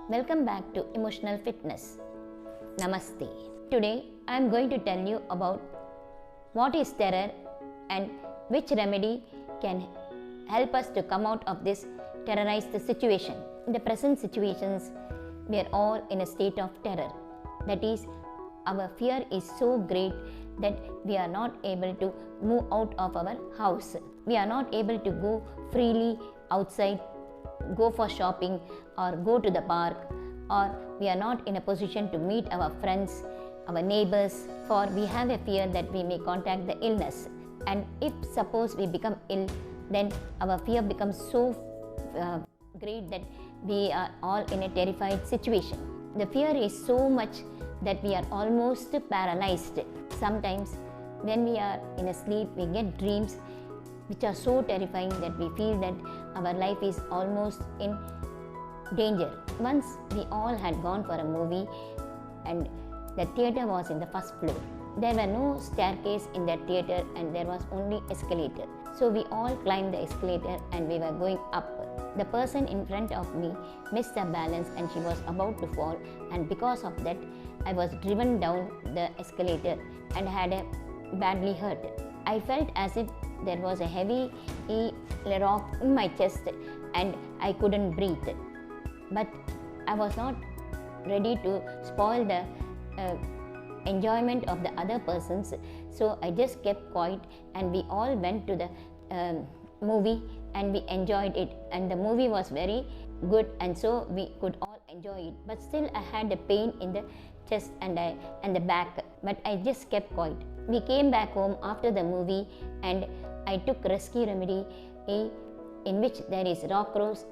Welcome back to Emotional Fitness. Namaste. Today I am going to tell you about what is terror and which remedy can help us to come out of this terrorized situation. In the present situations, we are all in a state of terror. That is, our fear is so great that we are not able to move out of our house. We are not able to go freely outside, go for shopping or go to the park, or we are not in a position to meet our friends, our neighbors, for we have a fear that we may contract the illness. And if suppose we become ill, then our fear becomes so great that we are all in a terrified situation. The fear is so much that we are almost paralyzed. Sometimes when we are in a sleep, we get dreams which are so terrifying that we feel that our life is almost in danger. Once we all had gone for a movie and the theatre was in the first floor. There were no staircase in that theatre and there was only escalator. So we all climbed the escalator and we were going up. The person in front of me missed her balance and she was about to fall, and because of that I was driven down the escalator and had a badly hurt. I felt as if there was a heavy rock in my chest and I couldn't breathe. But I was not ready to spoil the enjoyment of the other persons, so I just kept quiet and we all went to the movie and we enjoyed it, and the movie was very good and so we could all enjoy it. But still I had a pain in the chest and the back, but I just kept quiet. We came back home after the movie and I took rescue remedy in which there is rock rose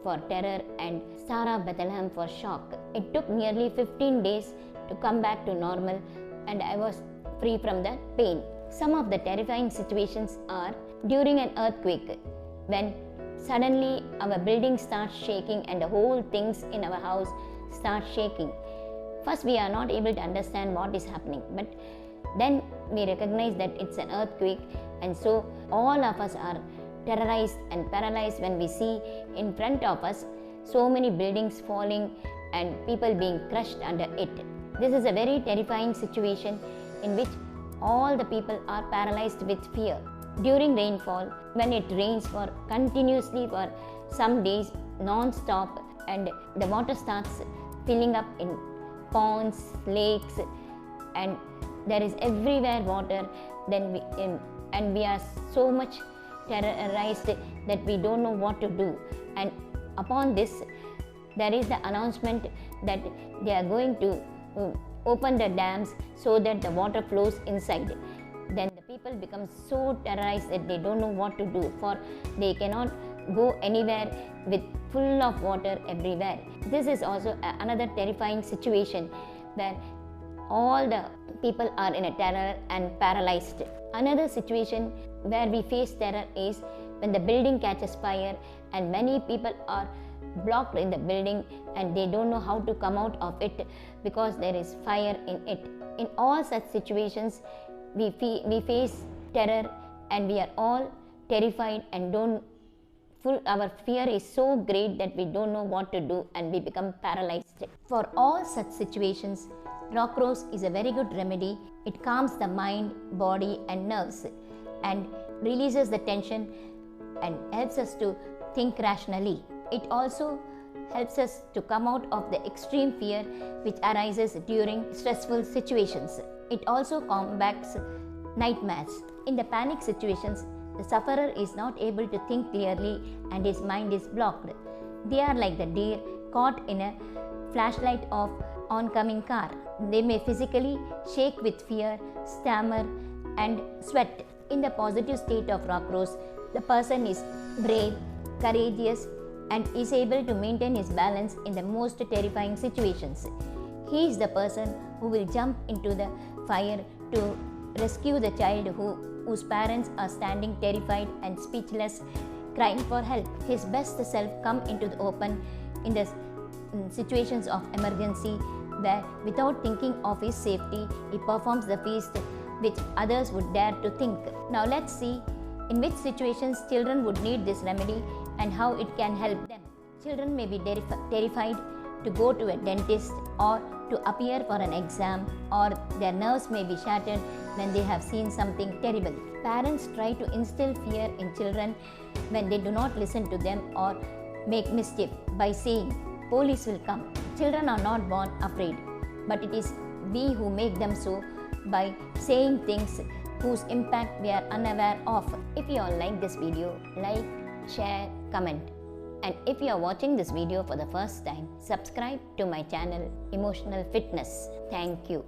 for terror and Sarah Bethlehem for shock. It took nearly 15 days to come back to normal and I was free from the pain. Some of the terrifying situations are during an earthquake, when suddenly our building starts shaking and the whole things in our house start shaking. First we are not able to understand what is happening, but then we recognize that it's an earthquake, and so all of us are terrorized and paralyzed when we see in front of us so many buildings falling and people being crushed under it. This is a very terrifying situation in which all the people are paralyzed with fear. During rainfall, when it rains for continuously for some days non-stop and the water starts filling up in ponds, lakes, and there is everywhere water, then we are so much terrorized that we don't know what to do. And upon this, there is the announcement that they are going to open the dams so that the water flows inside. Then the people become so terrorized that they don't know what to do, for they cannot go anywhere with full of water everywhere. This is also another terrifying situation where all the people are in a terror and paralyzed. Another situation where we face terror is when the building catches fire and many people are blocked in the building and they don't know how to come out of it because there is fire in it. In all such situations, we face terror and we are all terrified and our fear is so great that we don't know what to do and we become paralyzed. For all such situations, rock rose is a very good remedy. It calms the mind, body and nerves and releases the tension and helps us to think rationally. It also helps us to come out of the extreme fear which arises during stressful situations. It also combats nightmares. In the panic situations, the sufferer is not able to think clearly and his mind is blocked. They are like the deer caught in a flashlight of oncoming car. They may physically shake with fear, stammer and sweat. In the positive state of rock rose, the person is brave, courageous and is able to maintain his balance in the most terrifying situations. He is the person who will jump into the fire to rescue the child whose parents are standing terrified and speechless, crying for help. His best self come into the open in the situations of emergency, where without thinking of his safety, he performs the feast which others would dare to think. Now let's see in which situations children would need this remedy and how it can help them. Children may be terrified to go to a dentist or to appear for an exam, or their nerves may be shattered when they have seen something terrible. Parents try to instill fear in children when they do not listen to them or make mischief by saying, "Police will come." Children are not born afraid, but it is we who make them so by saying things whose impact we are unaware of. If you all like this video, like, share, comment. And if you are watching this video for the first time, subscribe to my channel Emotional Fitness. Thank you.